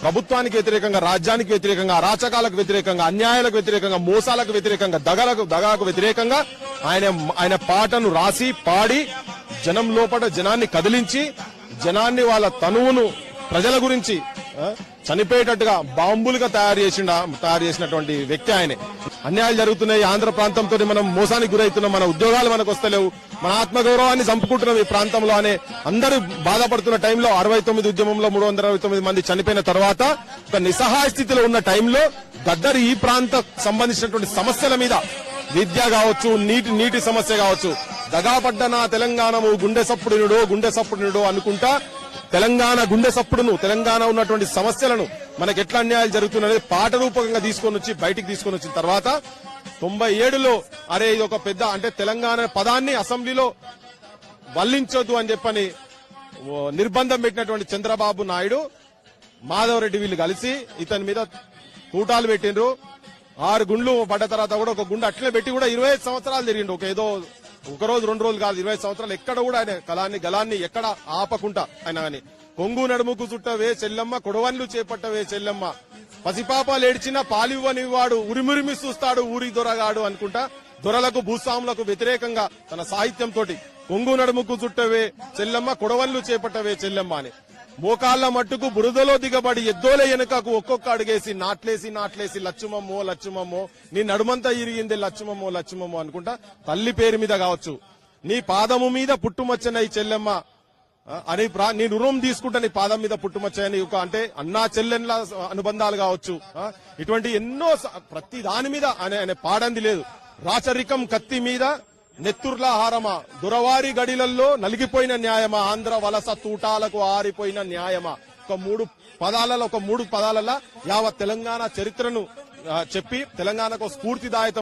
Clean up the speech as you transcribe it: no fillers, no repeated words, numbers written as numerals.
ప్రభుత్వానికి వ్యతిరేకంగా, రాజ్యానికి వ్యతిరేకంగా, అరాచకాలకు వ్యతిరేకంగా, అన్యాయాలకు వ్యతిరేకంగా, మోసాలకు వ్యతిరేకంగా, దగాకు వ్యతిరేకంగా ఆయన పాటను రాసి పాడి జనం లోపల జనాన్ని కదిలించి జనాన్ని వాళ్ళ తనువును ప్రజల గురించి చనిపోయేటట్టుగా బాంబులుగా తయారు చేసినటువంటి వ్యక్తి ఆయనే. అన్యాయాలు జరుగుతున్నాయి, ఆంధ్ర ప్రాంతంతో మనం మోసానికి గురవుతున్నాం, మన ఉద్యోగాలు మనకు వస్తలేవు, మన ఆత్మగౌరవాన్ని చంపుకుంటున్నాం ఈ ప్రాంతంలో అనే అందరూ బాధపడుతున్న టైంలో 69 ఉద్యమంలో 369 మంది చనిపోయిన తర్వాత ఒక నిస్సహాయ స్థితిలో ఉన్న టైంలో గద్దర్ ఈ ప్రాంత సంబంధించినటువంటి సమస్యల మీద విద్య కావచ్చు, నీటి సమస్య కావచ్చు, దగాపడ్డ నా తెలంగాణము గుండె సప్పుడునుడో అనుకుంటా తెలంగాణ గుండె సప్పుడును, తెలంగాణ ఉన్నటువంటి సమస్యలను మనకు ఎట్లా అన్యాయాలు జరుగుతున్నది పాట రూపకంగా బయటికి తీసుకొని వచ్చిన తర్వాత 97లో అరే ఇది ఒక పెద్ద అంటే తెలంగాణ పదాన్ని అసెంబ్లీలో వల్లించొద్దు అని చెప్పని నిర్బంధం పెట్టినటువంటి చంద్రబాబు నాయుడు, మాధవరెడ్డి వీళ్ళు కలిసి ఇతని మీద తూటాలు పెట్టిండ్రు. 6 గుండ్లు పడ్డ తర్వాత కూడా ఒక గుండు అట్లే పెట్టి కూడా 25 సంవత్సరాలు తిరిగిండు. ఏదో ఒక రోజు 2 రోజులు కాదు, 25 సంవత్సరాలు ఎక్కడ కూడా ఆయన గలాన్ని ఎక్కడ ఆపకుండా ఆయన కానీ కొంగు నడుముకు చుట్టవే చెల్లెమ్మ, కొడవన్లు చేపట్టవే చెల్లెమ్మ, పసిపాపాలు ఏడ్చినా పాలివ్వని వాడు ఉరిమురిమి చూస్తాడు ఊరి దొరగాడు అనుకుంటా దొరలకు భూస్వాములకు వ్యతిరేకంగా తన సాహిత్యంతో కొంగు నడుముకు చుట్టవే చెల్లెమ్మ, కొడవన్లు చేపట్టవే చెల్లెమ్మ అని మోకాళ్ల మట్టుకు బురదలో దిగబడి ఎద్దోలే వెనుకకు ఒక్కొక్క అడుగేసి నాట్లేసి లచ్చుమమ్మో నీ నడుమంతా ఇరిగింది లచ్చుమమ్మో అనుకుంటా తల్లి పేరు మీద కావచ్చు, నీ పాదము మీద పుట్టుమచ్చన ఈ చెల్లెమ్మ అని నీ రుణం తీసుకుంటా నీ పాదం మీద పుట్టుమచ్చని అంటే అన్నా చెల్లెన్ల అనుబంధాలు కావచ్చు. ఇటువంటి ఎన్నో ప్రతి దాని మీద ఆయన పాడంది లేదు. రాచరికం కత్తి మీద నెత్తుర్లా హారమా, దురవారి గడిలల్లో నలిగిపోయిన న్యాయమా, ఆంధ్ర వలస తూటాలకు ఆరిపోయిన న్యాయమా, ఒక మూడు పదాలలో యావత్ తెలంగాణ చరిత్రను చెప్పి తెలంగాణకు స్ఫూర్తిదాయక